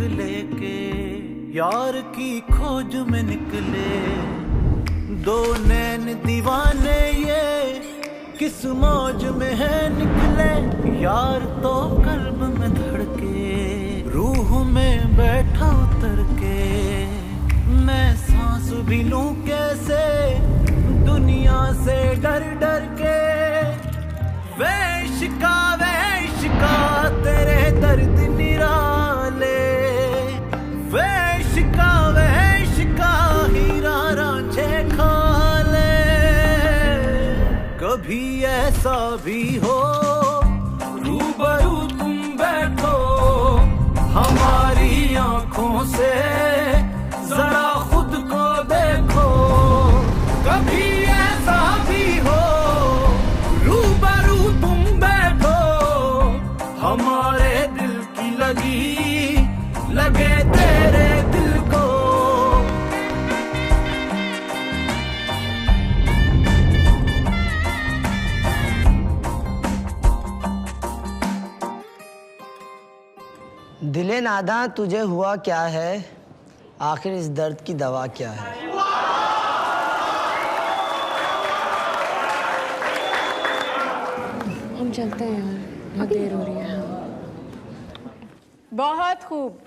लेके यार की खोज में निकले। दो नैन दीवाने ये किस मौज में है निकले। यार तो कल्ब में धड़के रूह में बैठा उतर के। मैं सांस भी लूं कैसे दुनिया से डर डर के। वे इश्का तेरे दर्द निराले। वे इश्का हीरा रांझे खा ले। कभी ऐसा भी हो रूबरू तुम बैठो हमारी आंखों से जरा खुद को देखो। कभी ऐसा भी हो रूबरू तुम बैठो हमारे दिल की लगे तेरे दिल को। दिले नादा तुझे हुआ क्या है, आखिर इस दर्द की दवा क्या है। हम चलते हैं यार, बहुत देर हो रही है। बहुत खूब।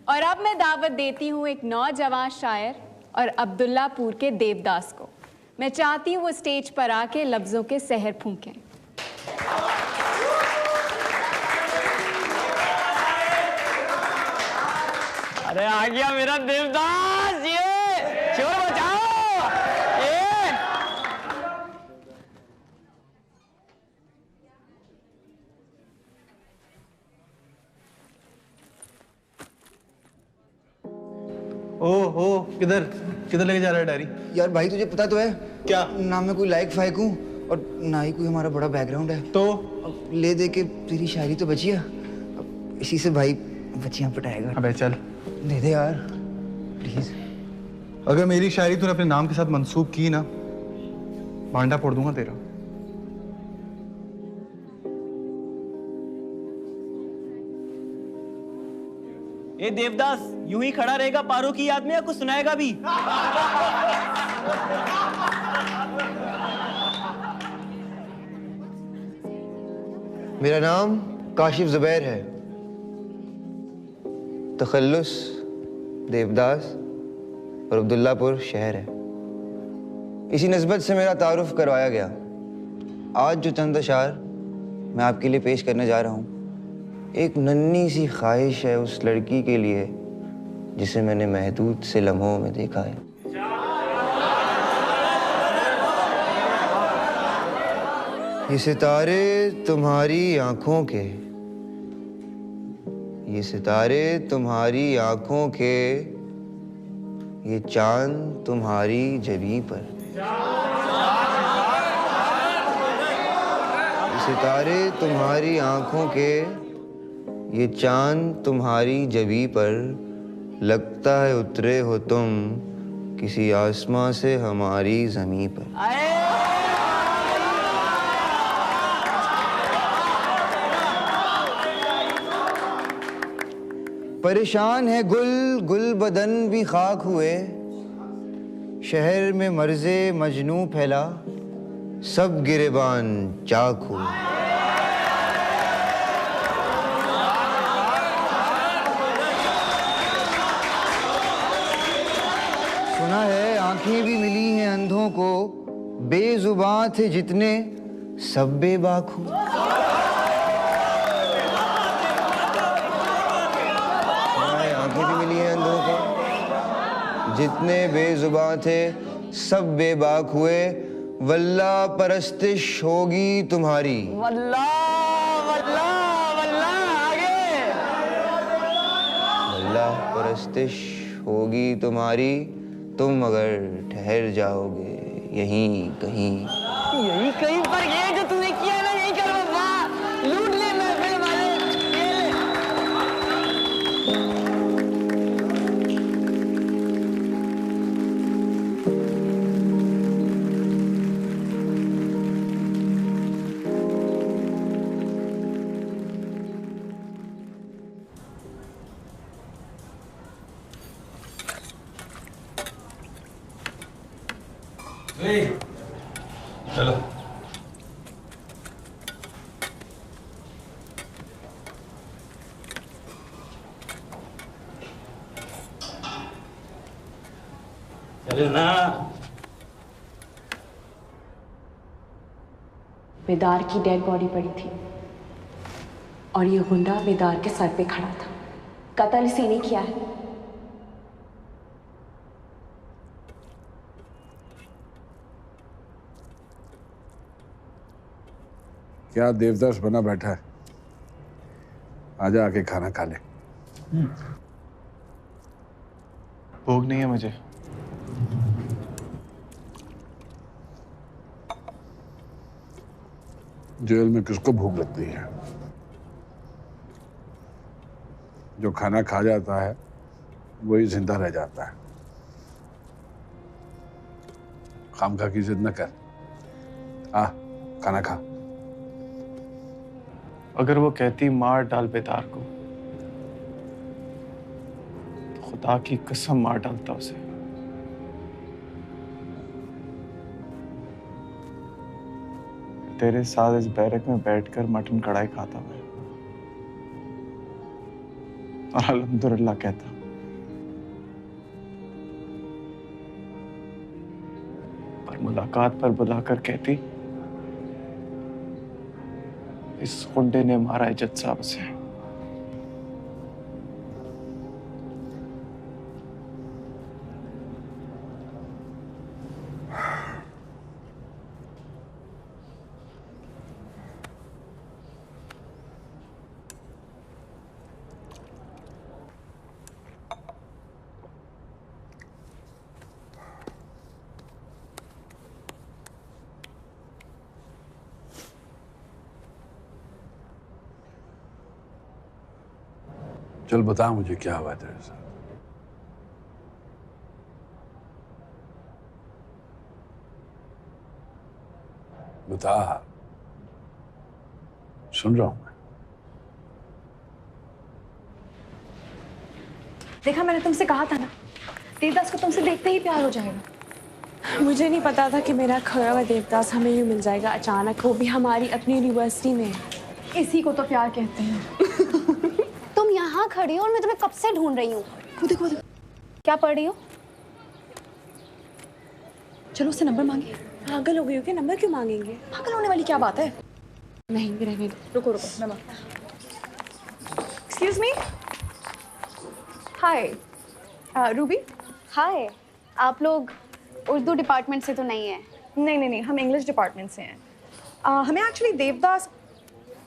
और अब मैं दावत देती हूँ एक नौजवान शायर और अब्दुल्लापुर के देवदास को। मैं चाहती हूँ वो स्टेज पर आके लफ्जों के सहर फूंकें। अरे आ गया मेरा देवदास, ये शोर बचाओ। ये ओ किधर किधर लेके जा रहा है डायरी? यार भाई तुझे पता तो है क्या? ना मैं कोई लाइक फाइक हूँ और ना ही कोई हमारा बड़ा बैकग्राउंड है। तो अब ले दे के तेरी शायरी तो बची है, अब इसी से भाई बच्चियां पटाएगा। अबे चल दे दे यार प्लीज। अगर मेरी शायरी तूने अपने नाम के साथ मंसूब की ना, भांडा फोड़ दूंगा तेरा। ए देवदास यूं ही खड़ा रहेगा पारो की याद में, या कुछ सुनाएगा भी? मेरा नाम काशिफ जुबैर है, तखल्लुस देवदास और अब्दुल्लापुर शहर है। इसी निस्बत से मेरा तारुफ करवाया गया। आज जो चंद अशार मैं आपके लिए पेश करने जा रहा हूँ, एक नन्ही सी ख्वाहिश है उस लड़की के लिए जिसे मैंने महदूद से लम्हों में देखा है। ये सितारे तुम्हारी आंखों के, ये सितारे तुम्हारी आंखों के, ये चांद तुम्हारी जबीं पर। ये सितारे तुम्हारी आंखों के, ये चांद तुम्हारी जबीं पर। लगता है उतरे हो तुम किसी आसमां से हमारी जमीन पर। परेशान है गुल बदन भी खाक हुए, शहर में मर्ज़े मजनू फैला, सब गिरेबान चाक हुए। सुना है आंखें भी मिली हैं अंधों को, बेजुबां थे जितने सब बेबाक हुए। आंखें भी मिली हैं अंधों को, जितने बेजुबां थे सब बेबाक हुए। वल्लाह परस्तिश होगी तुम्हारी। वल्लाह वल्लाह वल्लाह आगे। वल्लाह परस्तिश होगी तुम्हारी, तुम अगर ठहर जाओगे यहीं कहीं। यही कहीं पर ये जो तूने किया ना, यही कर बाबा, लूट ले महफिल वाले। चले ना। बेदार की डेड बॉडी पड़ी थी और ये गुंडा बेदार के सर पे खड़ा था। कत्ल इसी ने किया है। क्या देवदास बना बैठा है? आजा आके खाना खा ले। भूख नहीं है मुझे। जेल में किसको भूख लगती है? जो खाना खा जाता है वही जिंदा रह जाता है। खामखा की जिद न कर। आ, खाना खा। अगर वो कहती मार डाल बेदार को, तो खुदा की कसम मार डालता उसे। तेरे साथ इस बैरक में बैठकर मटन कढ़ाई खाता मैं और अल्हम्दुलिल्लाह कहता। पर मुलाकात पर बुलाकर कहती इस गुंडे ने मारा है जज साहब से। चल बता मुझे क्या हुआ तेरे साथ। बता, सुन रहा हूं मैं। देखा, मैंने तुमसे कहा था ना, देवदास को तुमसे देखते ही प्यार हो जाएगा। मुझे नहीं पता था कि मेरा खोया हुआ देवदास हमें यूं मिल जाएगा अचानक, वो भी हमारी अपनी यूनिवर्सिटी में। इसी को तो प्यार कहते हैं। तुम यहाँ खड़ी हो और मैं तुम्हें कब से ढूंढ रही हूँ। देखो क्या पढ़ रही हो? चलो उससे नंबर मांगे। पागल हो गई हो क्या? नंबर क्यों मांगेंगे? पागल होने वाली क्या बात है? नहीं रहने दो। रुको रुको, मैं एक्सक्यूज मी। हाय रूबी। हाय, आप लोग उर्दू डिपार्टमेंट से तो नहीं है? नहीं, हम इंग्लिश डिपार्टमेंट से हैं। हमें एक्चुअली देवदास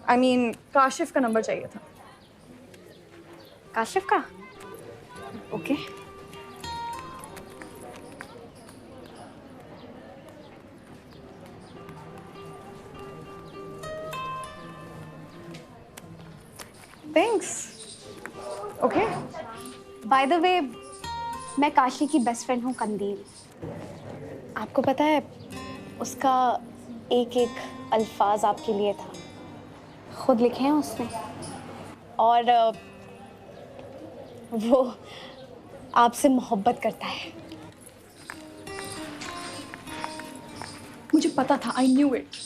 काशिफ का नंबर चाहिए था। काशिफ का? Okay. Thanks. Okay. By the way, मैं काशी की बेस्ट फ्रेंड हूँ कंदील। आपको पता है, उसका एक एक अल्फाज आपके लिए था, खुद लिखे हैं उसने। और वो आपसे मोहब्बत करता है। मुझे पता था, आई न्यू इट।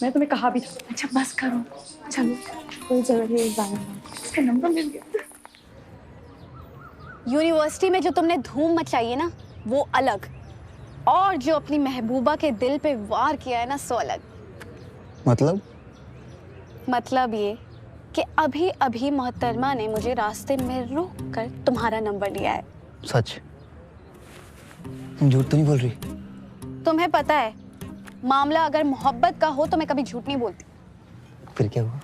मैंने तुम्हें कहा भी था। अच्छा बस करो, चलो, कोई जरूरत नहीं जाने। इसका नंबर मिल गया। यूनिवर्सिटी में जो तुमने धूम मचाई है ना, वो अलग, और जो अपनी महबूबा के दिल पे वार किया है ना, सो अलग। मतलब ये कि अभी अभी मोहतरमा ने मुझे रास्ते में रोक कर तुम्हारा नंबर लिया है। सच? तुम झूठ तो नहीं बोल रही? तुम्हें पता है, मामला अगर मोहब्बत का हो तो मैं कभी झूठ नहीं बोलती। फिर क्या हुआ?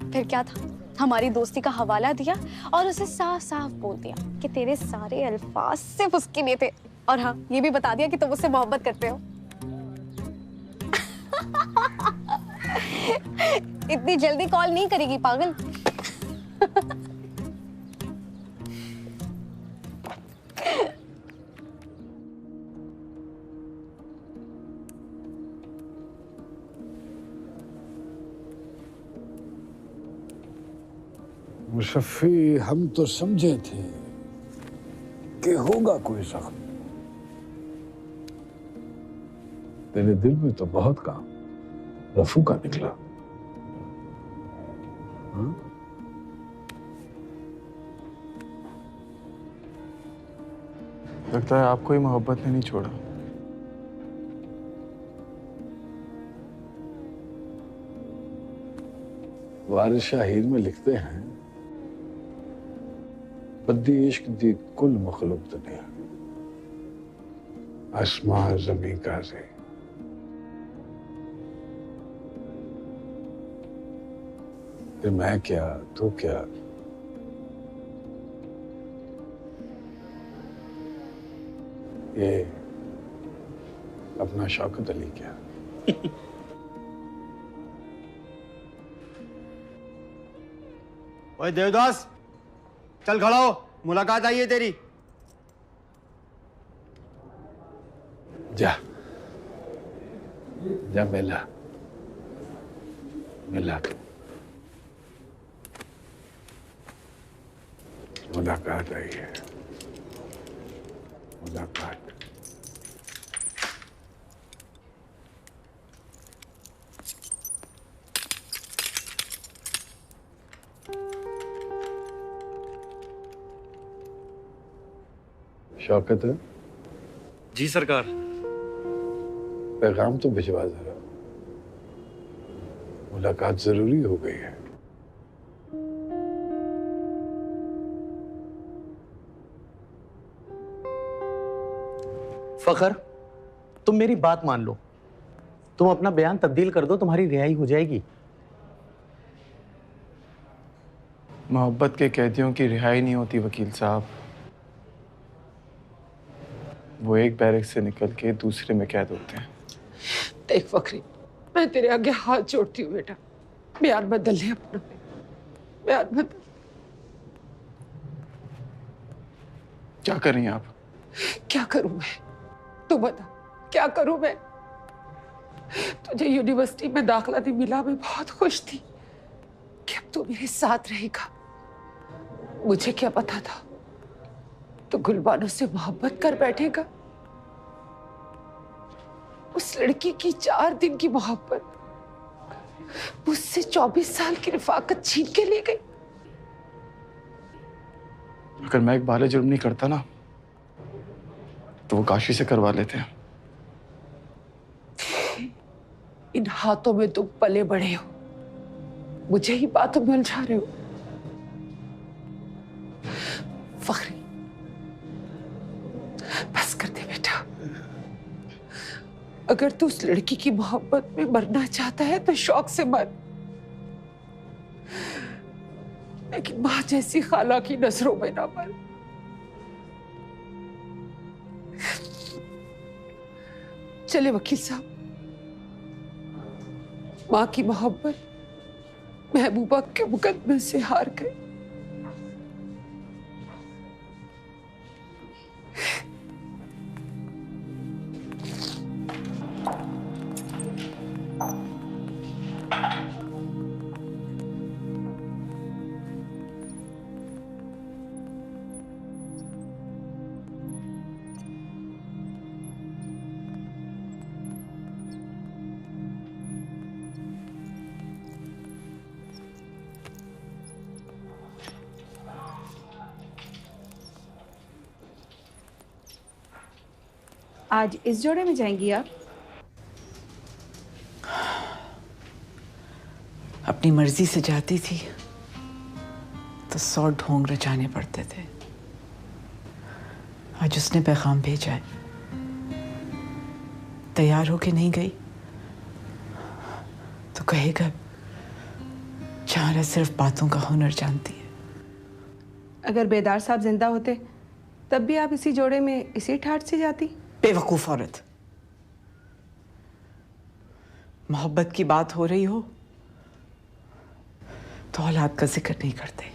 फिर क्या था, हमारी दोस्ती का हवाला दिया और उसे साफ साफ बोल दिया कि तेरे सारे अल्फाज सिर्फ उसके लिए थे। और हाँ, ये भी बता दिया कि तुम उससे मोहब्बत करते हो। इतनी जल्दी कॉल नहीं करेगी पागल। मुशफ़ी, हम तो समझे थे कि होगा कोई जख्म। तेरे दिल में तो बहुत काम रफू का निकला। हाँ? लगता है आपको ही मोहब्बत ने नहीं छोड़ा। वारिस शाहीर में लिखते हैं, बद्दी इश्क दी कुल मखलूक दुनिया, आसमां जमीन का से। फिर मैं क्या, तू क्या, ये अपना शौकत अली क्या। ओए देवदास, चल खड़ा हो, मुलाकात आई है तेरी। जा जा, मिला मिला, मुलाकात आई है, मुलाकात। शौकत है? जी सरकार। पैगाम तो भिजवा जरा, मुलाकात जरूरी हो गई है। फखर, तुम मेरी बात मान लो, तुम अपना बयान तब्दील कर दो, तुम्हारी रिहाई हो जाएगी। मोहब्बत के कैदियों की रिहाई नहीं होती वकील साहब, वो एक बैरक से निकल के दूसरे में कैद होते हैं। देख फखरी, मैं तेरे आगे हाथ जोड़ती हूँ बेटा, बयान बदल ले अपना, बयान बदल। क्या कर रही हैं आप? क्या करूं मैं, तू बता, क्या करूं मैं? तुझे यूनिवर्सिटी में दाखला नहीं मिला, मैं बहुत खुश थी कि अब तू मेरे साथ रहेगा। मुझे क्या पता था तो गुलबानो से मोहब्बत कर बैठेगा। उस लड़की की 4 दिन की मोहब्बत मुझसे 24 साल की रफाकत छीन के ले गई। अगर मैं एक बाले जुर्म नहीं करता ना तो वो काशी से करवा लेते हैं। इन हाथों में तुम पले बड़े हो, मुझे ही बातों में उलझा रहे हो। फखरी, बस कर दे बेटा, अगर तू उस लड़की की मोहब्बत में मरना चाहता है तो शौक से मर, लेकिन मां जैसी खाला की नजरों में ना मर। चले वकील साहब, मां की मोहब्बत महबूबा के मुकदमे से हार गई। आज इस जोड़े में जाएंगी आप? अपनी मर्जी से जाती थी तो 100 ढोंग रचाने पड़ते थे। आज उसने पैगाम भेजा है, तैयार होके नहीं गई तो कहेगा चारा सिर्फ बातों का हुनर जानती है। अगर बेदार साहब जिंदा होते तब भी आप इसी जोड़े में इसी ठाठ से जाती? बेवकूफ औरत, मोहब्बत की बात हो रही हो तो औलाद का जिक्र नहीं करते।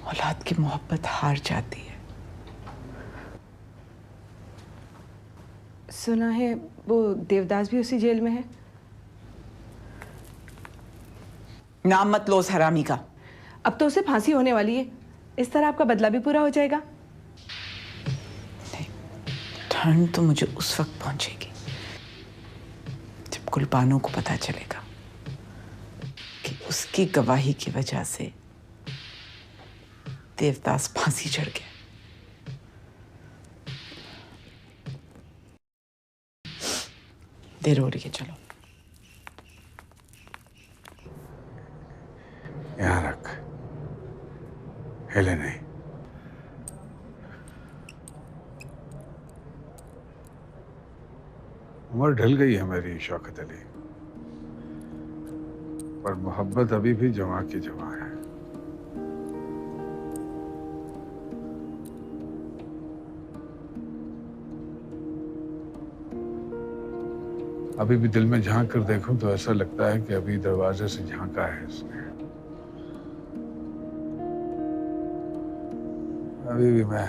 औलाद की मोहब्बत हार जाती है। सुना है वो देवदास भी उसी जेल में है। नाम मत लो उस हरामी का। अब तो उसे फांसी होने वाली है, इस तरह आपका बदला भी पूरा हो जाएगा। ठंड तो मुझे उस वक्त पहुंचेगी जब गुलबानो को पता चलेगा कि उसकी गवाही की वजह से देवदास फांसी चढ़ गया। देर हो रही है, चलो। यहाँ रख, हिले नहीं। उम्र ढल गई है मेरी शौकत अली, पर मोहब्बत अभी भी जवां की जवां है। अभी भी दिल में झांक कर देखूं तो ऐसा लगता है कि अभी दरवाजे से झांका है इसने। अभी भी मैं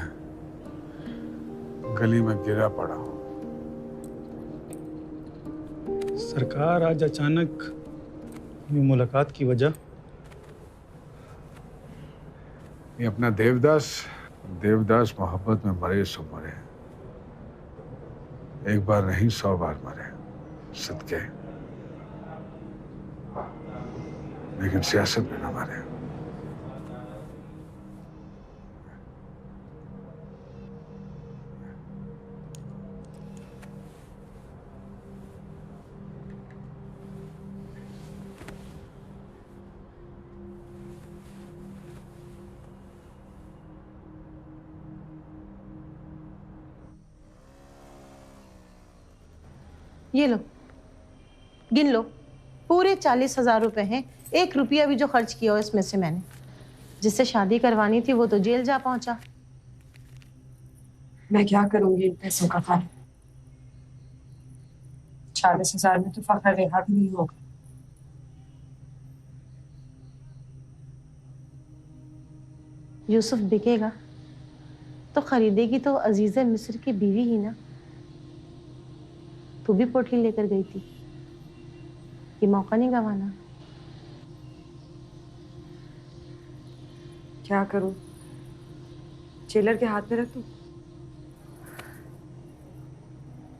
गली में गिरा पड़ा हूं। सरकार, आज अचानक ये मुलाकात की वजह? ये अपना देवदास मोहब्बत में मरे सो मरे, एक बार नहीं 100 बार मरे सदके, लेकिन सियासत में न मरे। ये लो, गिन लो, पूरे 40,000 रुपए हैं। 1 रुपया भी जो खर्च किया हो इसमें से मैंने। जिससे शादी करवानी थी वो तो जेल जा पहुंचा। मैं क्या करूंगी इन पैसों का खाना? 40,000 में तो फखर रेहा भी नहीं होगा। यूसुफ बिकेगा तो खरीदेगी तो अजीज़ा मिस्र की बीवी ही ना। तू भी पोटली लेकर गई थी, ये मौका नहीं गंवाना। क्या करूं? जेलर के हाथ में रख दूं?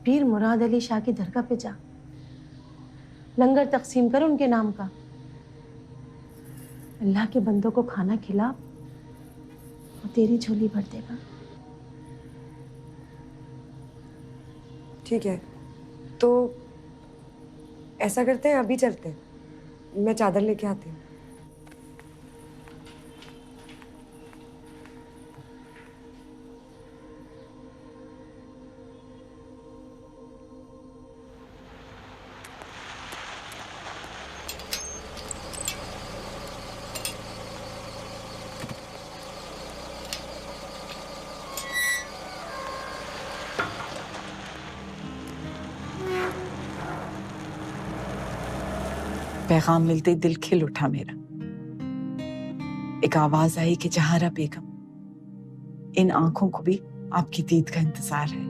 पीर मुराद अली शाह की दरगाह पे जा, लंगर तकसीम कर उनके नाम का। अल्लाह के बंदों को खाना खिला और तेरी झोली भर देगा। ठीक है, तो ऐसा करते हैं, अभी चलते हैं। मैं चादर लेके आती हूँ। पैगाम मिलते ही दिल खिल उठा मेरा। एक आवाज आई कि जहारा बेगम, इन आंखों को भी आपकी दीद का इंतजार है।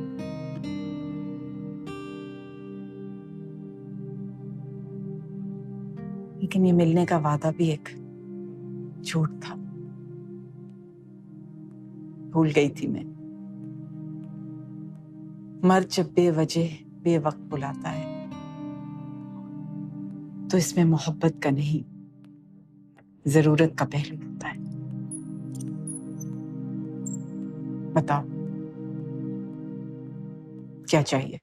लेकिन ये मिलने का वादा भी एक झूठ था। भूल गई थी मैं। मर्द जब बेवजह बेवक्त बुलाता है तो इसमें मोहब्बत का नहीं, जरूरत का पहलू होता है। बताओ क्या चाहिए?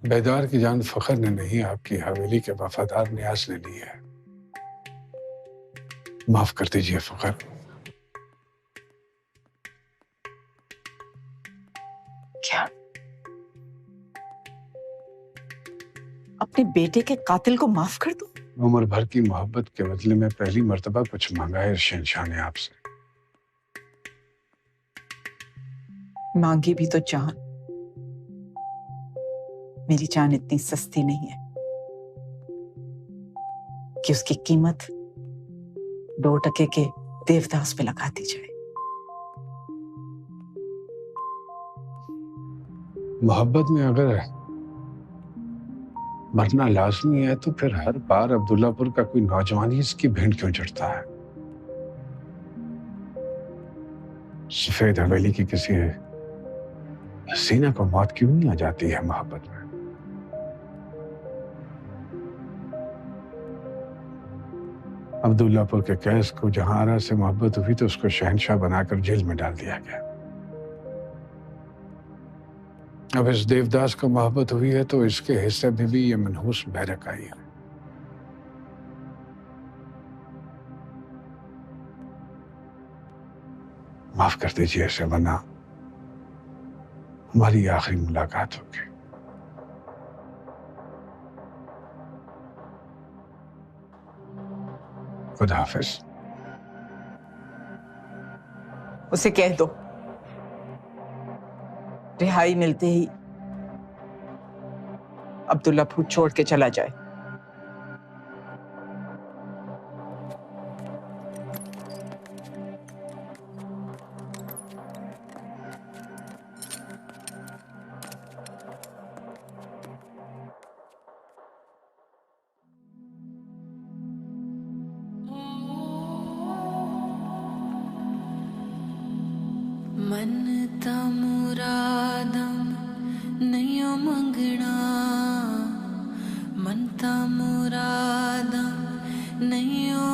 बेदार की जान फखर ने नहीं, आपकी हवेली के वफादार नियाज ने ली है। माफ कर दीजिए फखर। क्या अपने बेटे के कातिल को माफ कर दूं? उम्र भर की मोहब्बत के बदले में पहली मर्तबा कुछ मांगा है शहंशाह ने आपसे। मांगी भी तो जान। मेरी जान इतनी सस्ती नहीं है कि उसकी कीमत 2 टके के देवदास पे लगा दी जाए। मोहब्बत में अगर मरना लाजमी है तो फिर हर बार अब्दुल्लापुर का कोई नौजवान ही इसकी भेंट क्यों चढ़ता है? सफेद हवेली की किसी हसीना को मौत क्यों नहीं आ जाती है मोहब्बत में? अब्दुल्लापुर के कैस को जहां आरा से मोहब्बत हुई तो उसको शहंशाह बनाकर जेल में डाल दिया गया। अब इस देवदास को मोहब्बत हुई है तो इसके हिस्से में भी ये मनहूस बैरक आई है। माफ कर दीजिए इसे, वरना हमारी आखिरी मुलाकात होगी। खुदा हाफिज। उसे कह दो रिहाई मिलते ही अब्दुल्लापुर छोड़ के चला जाए। मनता मुरादम नयो मंगना, मनता मुरादम नयो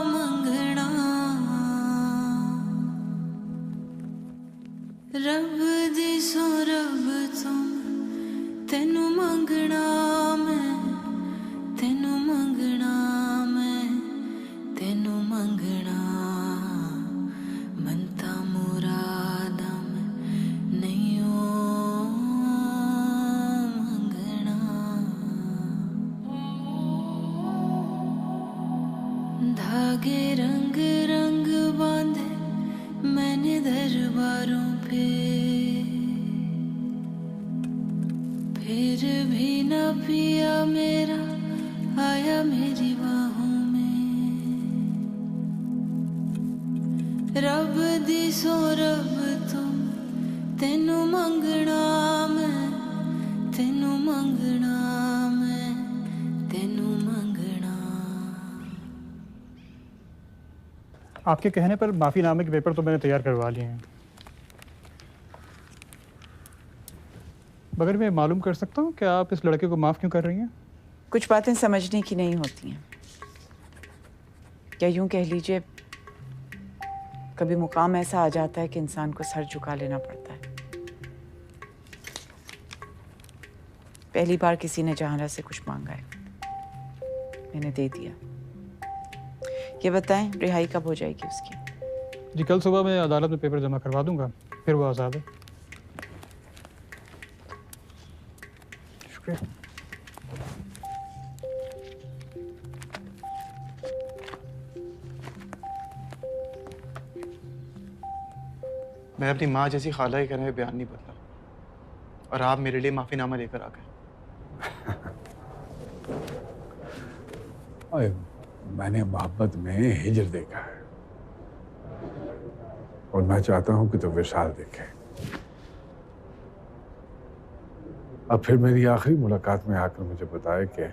मंगना, रब दी सो रब तुम तेनू मंगना मैं, तेनू मंगना मैं, तेनू मंगना। मनता मुरादम नयो मंगना, धागे रंग रंग बांधे मैंने दरबारों पे, फिर भी न पिया मेरा आया मेरी बाहों में। रब दी सो रब तुम तेनू मंगना मैं, तेनू मंगना मैं, तेनू मंगना। आपके कहने पर माफ़ीनामे के पेपर तो मैंने तैयार करवा लिए हैं, मगर मैं मालूम कर सकता हूँ कि आप इस लड़के को माफ़ क्यों कर रही हैं? कुछ बातें समझने की नहीं होती हैं, या यूं कह लीजिए कभी मुकाम ऐसा आ जाता है कि इंसान को सर झुका लेना पड़ता है। पहली बार किसी ने जहांरा से कुछ मांगा है, मैंने दे दिया। ये बताएं रिहाई कब हो जाएगी उसकी? जी कल सुबह मैं अदालत में पेपर जमा करवा दूंगा, फिर वो आज़ाद है। शुक्रिया। मैं अपनी माँ जैसी खाला के कहने में बयान नहीं बदला, और आप मेरे लिए माफीनामा लेकर आ गए। मैंने मोहब्बत में हिजर देखा है, और मैं चाहता हूं कि तो विशाल देखे। अब फिर मेरी आखिरी मुलाकात में आकर मुझे बताए कि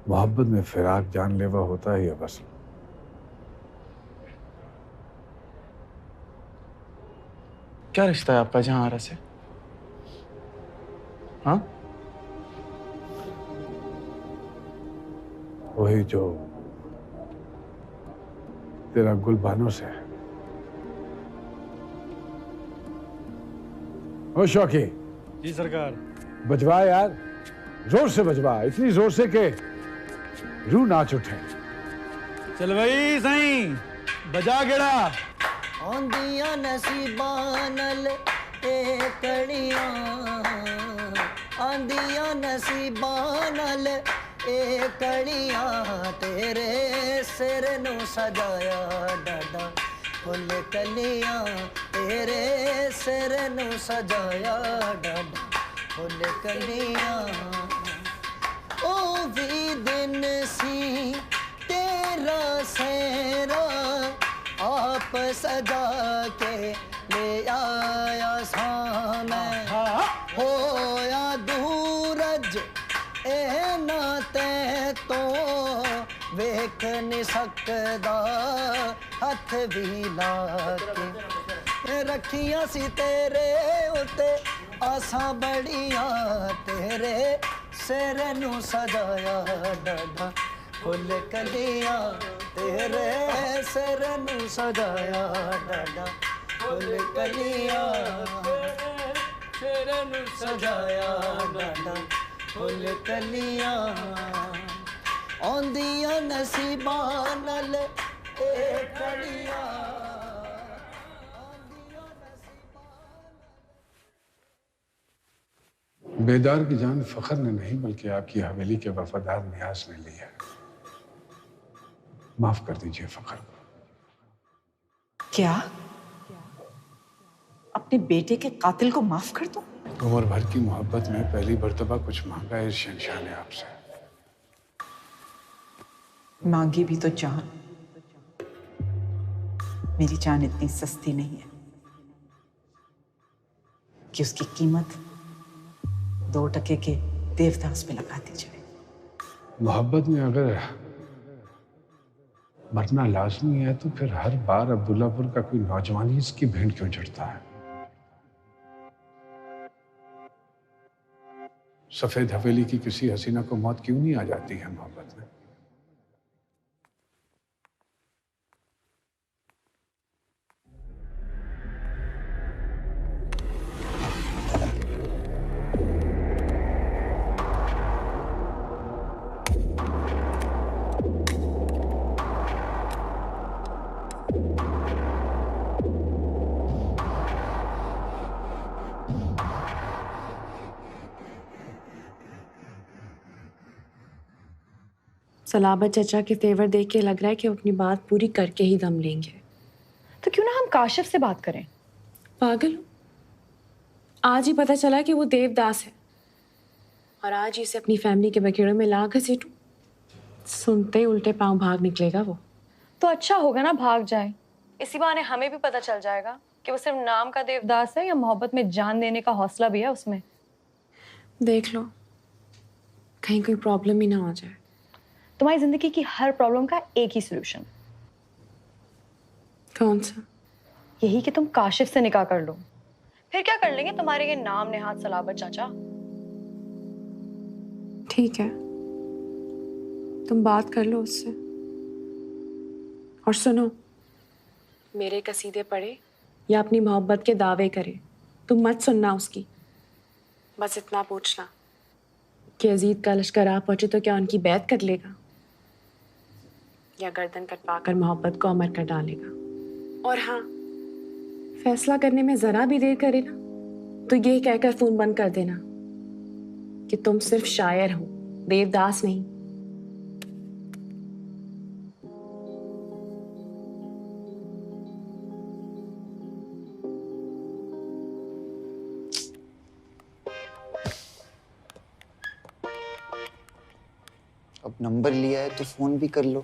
मोहब्बत में फिराक जानलेवा होता है या वसल। क्या रिश्ता है आपका जहांरा से? हाँ, वही जो तेरा गुलबानों से है। ओ शौकी। जी सरकार। बजवा यार, जोर से बजवा, इतनी जोर से के रूह नाच उठे। चल भाई सही बजा गेड़ा। आंदियां नसीबां नल ए कड़ियां, आंदियां नसीबां नल ए कड़ियां, तेरे सिर नू सजाया डाडा फुल कलियां, तेरे सिर नू सजाया डाडा फुल कलियां। ओ भी दिन सी तेरा सेरा आप सजा के ले आया सामने, होया दूरज ए नाते तो वेख नहीं सकदा हथ भी ला के, रखियां सी तेरे उते आसां बड़ियां, तेरे सिर नू सजाया डाडा फुल कलियां, तेरे सिर नू सजाया डाडा फुल कलियां तेरे नु सजाया डांडा फुल कलियां आंदियां नसीबां नाल ए कलियां। बेदार की जान फखर ने नहीं बल्कि आपकी हवेली के वफादार नियाज ने ली है। माफ कर दीजिए फखर को। क्या अपने बेटे के कातिल को माफ कर दो? उम्र भर की मोहब्बत में पहली मर्तबा कुछ मांगा है शहंशाह ने आपसे। मांगी भी तो जान। मेरी जान इतनी सस्ती नहीं है कि उसकी कीमत 2 टके के देवदास पे लगा दी जाए। मोहब्बत में अगर मरना लाजमी है तो फिर हर बार अब्दुल्लापुर का कोई नौजवान ही इसकी भेंट क्यों चढ़ता है? सफेद हवेली की किसी हसीना को मौत क्यों नहीं आ जाती है मोहब्बत में? सलाबत चचा के तेवर देख के लग रहा है कि वो अपनी बात पूरी करके ही दम लेंगे। तो क्यों ना हम काशिफ से बात करें? पागल हो? आज ही पता चला कि वो देवदास है और आज ही इसे अपनी फैमिली के बखेड़ों में ला घसीटूं। सुनते ही उल्टे पांव भाग निकलेगा वो। तो अच्छा होगा ना भाग जाए, इसी बहाने हमें भी पता चल जाएगा कि वो सिर्फ नाम का देवदास है या मोहब्बत में जान देने का हौसला भी है उसमें। देख लो कहीं कोई प्रॉब्लम ही ना हो जाए। तुम्हारी जिंदगी की हर प्रॉब्लम का एक ही सलूशन। कौन सा? यही कि तुम काशिफ से निकाह कर लो, फिर क्या कर लेंगे तुम्हारे ये नाम नेहाद सलाबत चाचा। ठीक है, तुम बात कर लो उससे। और सुनो, मेरे कसीदे पढ़े या अपनी मोहब्बत के दावे करे, तुम मत सुनना उसकी। बस इतना पूछना कि अजीज का लश्कर आ पहुंचे तो क्या उनकी बैत कर लेगा या गर्दन कटवाकर मोहब्बत को अमर कर डालेगा। और हाँ, फैसला करने में जरा भी देर करे ना तो ये कहकर फोन बंद कर देना कि तुम सिर्फ शायर हो, देवदास नहीं। अब नंबर लिया है तो फोन भी कर लो,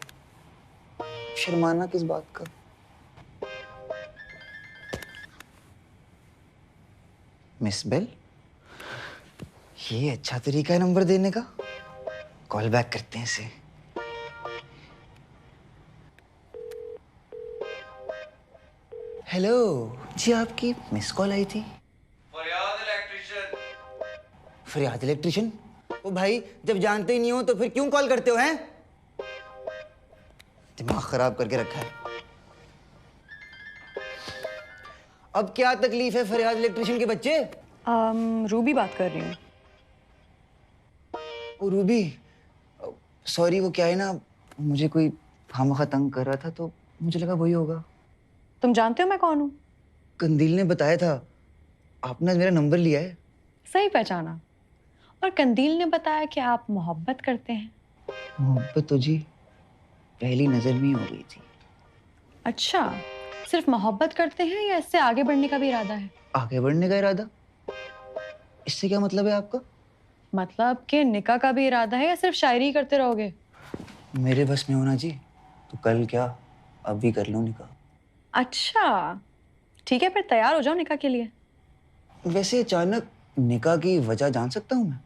शर्माना किस बात का। मिस बेल, ये अच्छा तरीका है नंबर देने का। कॉल बैक करते हैं इसे। हेलो जी, आपकी मिस कॉल आई थी। फरियाद इलेक्ट्रिशियन? ओ भाई, जब जानते ही नहीं हो तो फिर क्यों कॉल करते हो? हैं दिमाग खराब करके रखा है। अब क्या तकलीफ है फरियाद इलेक्ट्रिशियन के बच्चे? रूबी बात कर रही हूँ। ओ रूबी, सॉरी, वो क्या है ना, मुझे कोई खामखा तंग कर रहा था तो मुझे लगा वही होगा। तुम जानते हो मैं कौन हूँ? कंदील ने बताया था, आपने मेरा नंबर लिया है। सही पहचाना। और कंदील ने बताया कि आप मोहब्बत करते हैं। मोहब्बत तो जी पहली नजर में ही हो गई थी। अच्छा, सिर्फ मोहब्बत करते हैं या इससे आगे बढ़ने का भी इरादा है? आगे बढ़ने का इरादा? इससे क्या मतलब है आपका? मतलब कि निकाह का भी इरादा है या सिर्फ शायरी करते रहोगे? मेरे बस में होना जी, तो कल क्या अभी कर लो निकाह। अच्छा ठीक है, फिर तैयार हो जाओ निकाह के लिए। वैसे अचानक निकाह की वजह जान सकता हूँ मैं?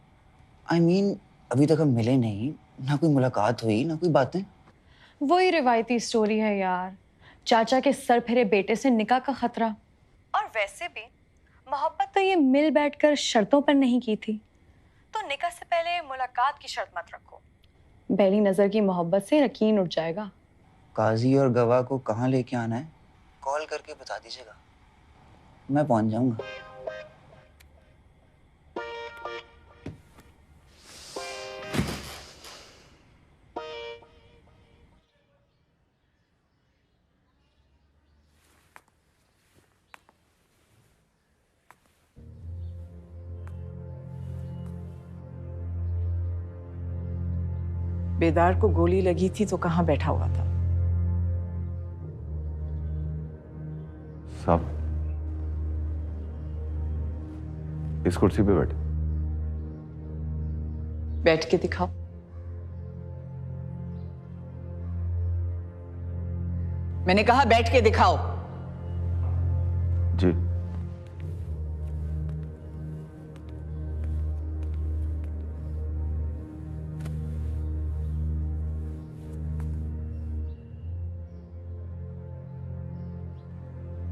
I mean, अभी तक हम मिले नहीं, ना कोई मुलाकात हुई, ना कोई बातें। वही रिवायती स्टोरी है यार, चाचा के सर फेरे बेटे से निकाह का खतरा। और वैसे भी मोहब्बत तो ये मिल बैठकर शर्तों पर नहीं की थी, तो निकाह से पहले मुलाकात की शर्त मत रखो। पहली नजर की मोहब्बत से यकीन उठ जाएगा। काजी और गवाह को कहाँ लेके आना है कॉल करके बता दीजिएगा। मैं पहुंच जाऊंगा। बेदार को गोली लगी थी तो कहाँ बैठा हुआ था? साहब, इस कुर्सी पे बैठे। बैठ के दिखाओ। मैंने कहा बैठ के दिखाओ। जी।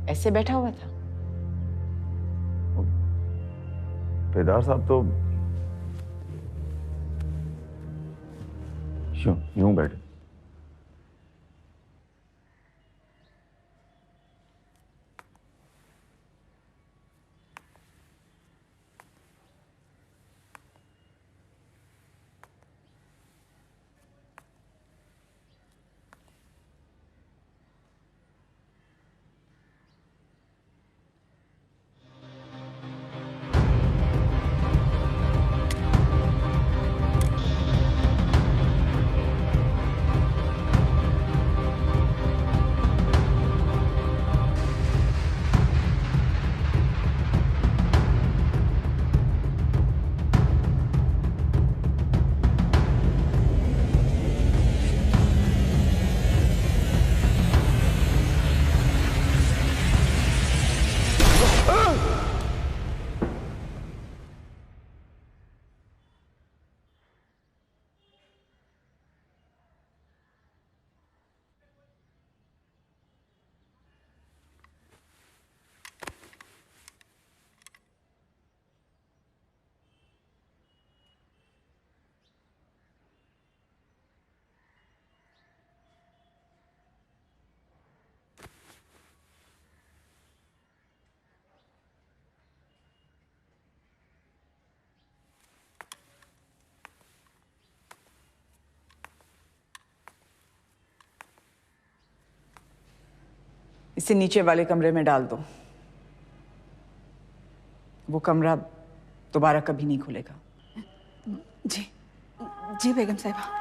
ऐसे बैठा हुआ था? बेदार साहब तो यूं बैठे। इसे नीचे वाले कमरे में डाल दो। वो कमरा दोबारा कभी नहीं खुलेगा। जी जी बेगम साहिबा।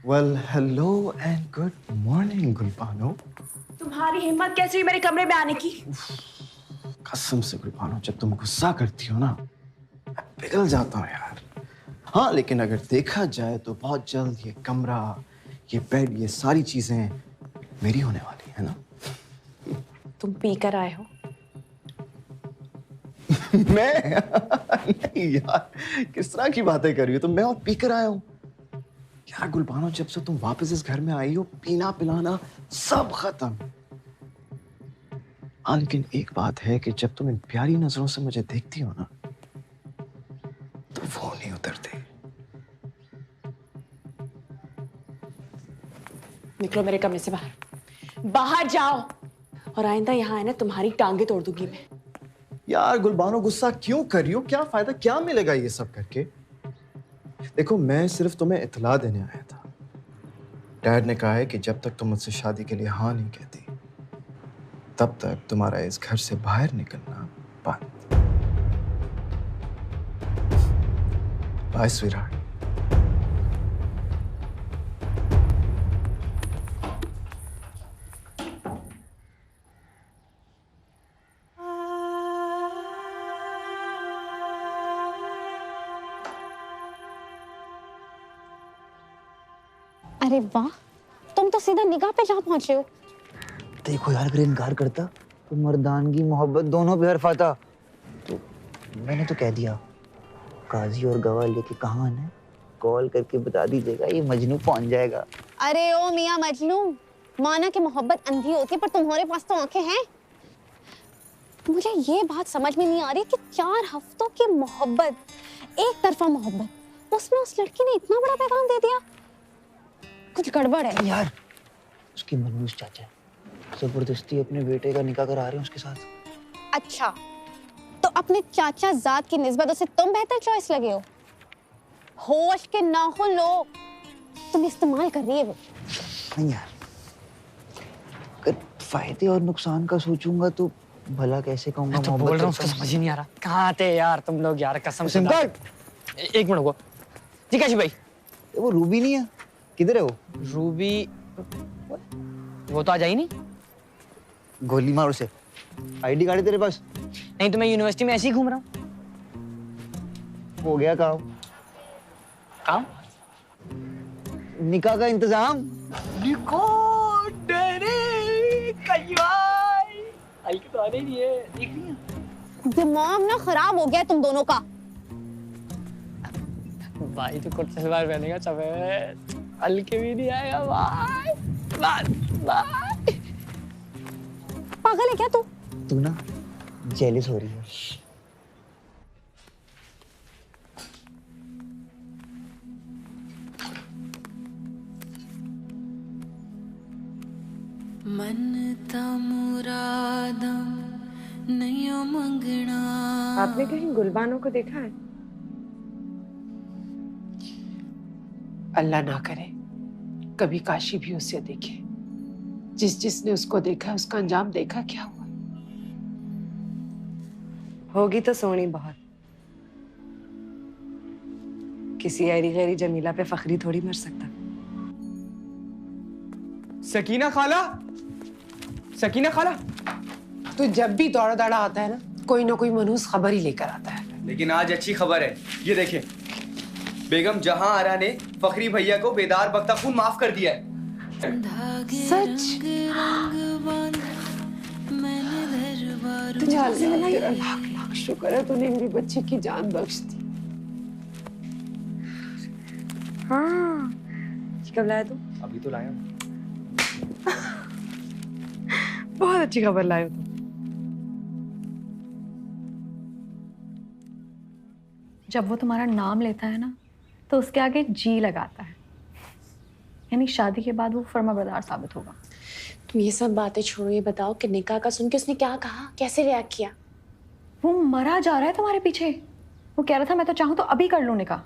Well, hello and good morning, Gulbano. तुम्हारी हिम्मत कैसे हुई मेरे कमरे में आने की? कसम से गुलबानो, जब तुम गुस्सा करती हो ना, मैं पिघल जाता हूँ यार। हाँ, लेकिन अगर देखा जाए तो बहुत जल्द ये कमरा, ये बेड, ये सारी चीजें मेरी होने वाली है ना। तुम पी कर आए हो? मैं? नहीं यार, किस तरह की बातें कर रही हो तुम? मैं और पी कर आया हूँ यार। गुलबानो, जब से तुम वापस इस घर में आई हो, पीना पिलाना सब खत्म। हाँ, लेकिन एक बात है कि जब तुम इन प्यारी नजरों से मुझे देखती हो ना, तो वो नहीं उतरते। निकलो मेरे कमरे से बाहर। बाहर जाओ, और आइंदा यहाँ आए ना तुम्हारी टांगे तोड़ दूंगी मैं। यार गुलबानो, गुस्सा क्यों कर रही हो? क्या फायदा, क्या मिलेगा ये सब करके? देखो, मैं सिर्फ तुम्हें इत्तला देने आया था। डैड ने कहा है कि जब तक तुम मुझसे शादी के लिए हाँ नहीं कहती, तब तक तुम्हारा इस घर से बाहर निकलना बंद। Bye sweetheart. अरे वाह, तुम तो सीधा निगाह पे जहाँ पहुंचे हो। देखो यार, अगर इनकार करता तो मर्दानगी मोहब्बत दोनों पे हर्फ आता। तो मैंने तो कह दिया, काजी और गवाह लेके कहाँ आना है कॉल करके बता दीजिएगा, ये मजनू पहुंच जाएगा। अरे ओ मियाँ मजनू, माना कि मोहब्बत अंधी होती है, पर तुम्हारे पास तो आंखें हैं। मुझे ये बात समझ में नहीं आ रही कि 4 हफ्तों की मोहब्बत, एक तरफा मोहब्बत, उसमें उस लड़की ने इतना बड़ा पैगाम दे दिया। कुछ गड़बड़ है यार। उसकी मनहूस चाचा जबरदस्ती अपने बेटे का निकाह करा रहे हैं उसके साथ। अच्छा, तो अपने चाचा जात की निस्बत उसे तुम बेहतर चॉइस लगे हो? होश के नाखून लो, तुम इस्तेमाल कर रही है वो। नहीं यार, अगर फायदे और नुकसान का सोचूंगा तो भला कैसे कहूंगा। मैं तो बोल रहा हूँ, उसको समझ ही नहीं आ रहा। कहाँ आते यार तुम लोग यार, कसम से। एक मिनट को जी काशी भाई, वो रूबी नहीं है, किधर है वो? रूबी वो तो आ जाई नहीं। गोली मार उसे। आईडी कार्ड है तेरे पास? नहीं तो मैं यूनिवर्सिटी में ऐसे ही घूम रहा हूँ। हो गया काम? काम? निकाह का इंतजाम। निकाह डरे कईवाई आई तो आने नहीं है, देख रही है। दिमाग ना खराब हो गया तुम दोनों का। भाई तो कुर्ता सलवार पहनेगा, सफेद हल्के भी नहीं आएगा भाई। बाय। पागल है क्या तू? तू ना जेलस हो रही है। मन ता मुरादम नहीं मंगना। आपने कहीं गुलबानो को देखा है? अल्लाह ना करे कभी काशी भी उसे देखे। जिसने उसको देखा है उसका अंजाम देखा क्या हुआ। होगी तो सोनी बहुत। किसी ऐरी गैरी जमीला पे फखरी थोड़ी मर सकता। सकीना खाला, सकीना खाला। तो जब भी दौड़ा दौड़ा आता है ना, कोई ना कोई मनहूस खबर ही लेकर आता है। लेकिन आज अच्छी खबर है, ये देखें। बेगम जहां आरा ने फखरी भैया को बेदार बख्ता खून माफ कर दिया है। सच? तेरा लाख लाख शुक्र है, तूने मेरी बच्ची की जान बख्श दी। हाँ, कब लाया तू? अभी तो लाया। बहुत अच्छी खबर लाए हो तुम। जब वो तुम्हारा नाम लेता है ना, तो उसके आगे जी लगाता है, यानी शादी के बाद वो फर्माबरदार साबित होगा। तुम ये सब बातें छोड़ो, ये बताओ कि निकाह का सुन के उसने क्या कहा, कैसे रिएक्ट किया? वो मरा जा रहा है तुम्हारे पीछे। वो कह रहा था मैं तो चाहूँ तो अभी कर लूँ निकाह।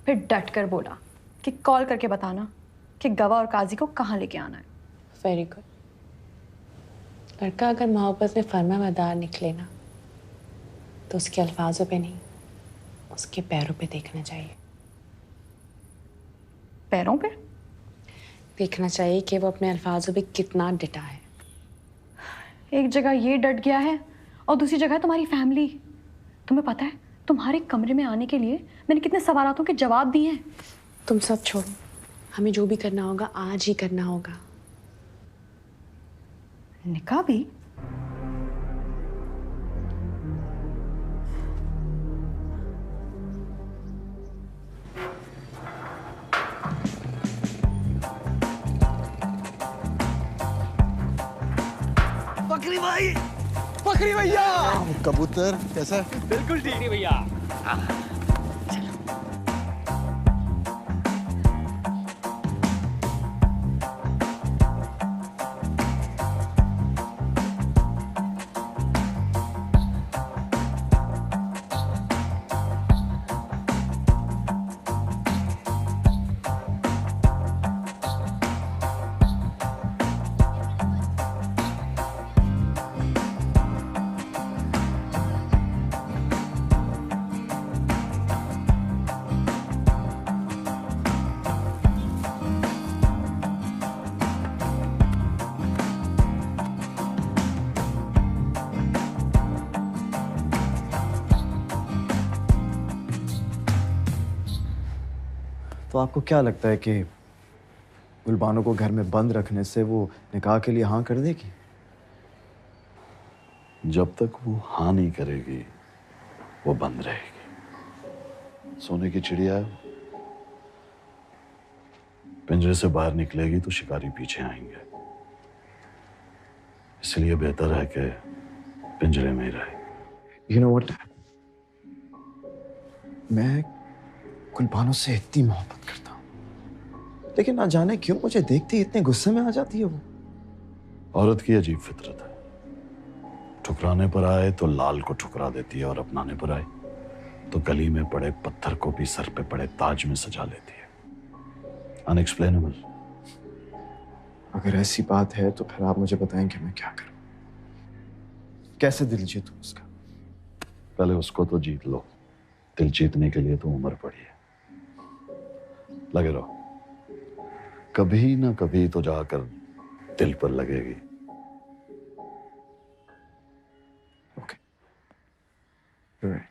फिर डट कर बोला कि कॉल करके बताना कि गवाह और काजी को कहाँ लेके आना है। Very good. लड़का अगर मोहब्बत में फर्माबरदार निकले ना, तो उसके अल्फाजों पे नहीं, उसके पैरों पे देखना चाहिए। पैरों पे देखना चाहिए कि वो अपने अल्फाजों पे कितना डटा है। एक जगह ये डट गया है और दूसरी जगह तुम्हारी फैमिली। तुम्हें पता है तुम्हारे कमरे में आने के लिए मैंने कितने सवालों के जवाब दिए हैं। तुम सब छोड़ो, हमें जो भी करना होगा आज ही करना होगा। निकाह भी? फखरी भाई, फखरी भैया। कबूतर कैसा है? बिल्कुल ठीक है भैया। तो आपको क्या लगता है कि गुलबानो को घर में बंद रखने से वो निकाह के लिए हाँ कर देगी? जब तक वो हाँ नहीं करेगी वो बंद रहेगी। सोने की चिड़िया है, पिंजरे से बाहर निकलेगी तो शिकारी पीछे आएंगे, इसलिए बेहतर है कि पिंजरे में ही रहे। You know what? मैं गुलबानो से इतनी मोहब्बत करता हूँ, लेकिन ना जाने क्यों मुझे देखते ही इतने गुस्से में आ जाती है वो। औरत की अजीब फितरत है, ठुकराने पर आए तो लाल को ठुकरा देती है और अपनाने पर आए तो गली में पड़े पत्थर को भी सर पे पड़े ताज में सजा लेती है। अनएक्सप्लेनेबल। अगर ऐसी बात है तो फिर आप मुझे बताएं कि मैं क्या करूं, कैसे दिल जीतूं उसका? पहले उसको तो जीत लो, दिल जीतने के लिए तो उम्र पड़ी है। लगे रहो, कभी ना कभी तो जाकर दिल पर लगेगी। Right.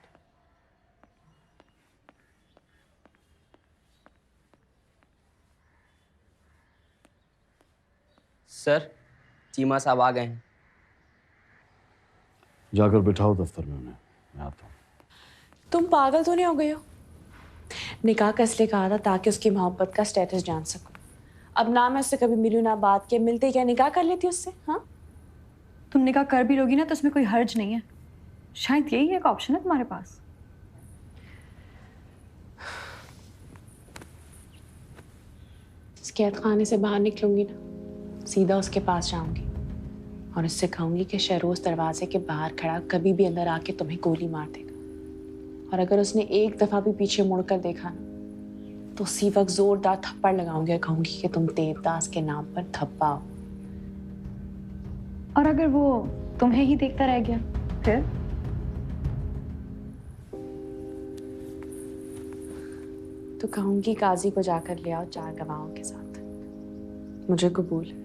सर, चीमा साहब आ गए हैं। जाकर बिठाओ दफ्तर में उन्हें, मैं आता हूँ। तुम पागल तो नहीं हो गए हो? निकाह का इसलिए कहा था ताकि उसकी मोहब्बत का स्टेटस जान सकूं। अब ना मैं उससे कभी मिलूं ना बात के, मिलते क्या निकाह कर लेती उससे? हाँ, तुम निकाह कर भी लोगी ना तो उसमें कोई हर्ज नहीं है। शायद यही एक ऑप्शन है तुम्हारे पास। इस कैद खाने से बाहर निकलूंगी ना, सीधा उसके पास जाऊंगी और उससे कहूंगी कि शहरोज दरवाजे के बाहर खड़ा कभी भी अंदर आके तुम्हें गोली मार देगा, और अगर उसने एक दफा भी पीछे मुड़कर देखा ना तो उसी वक्त जोरदार थप्पड़ लगाऊंगी और कहूंगी कि तुम देवदास के नाम पर धब्बा हो। और अगर वो तुम्हें ही देखता रह गया फिर? तो कहूंगी काजी को जाकर ले आओ 4 गवाहों के साथ। मुझे कबूल है।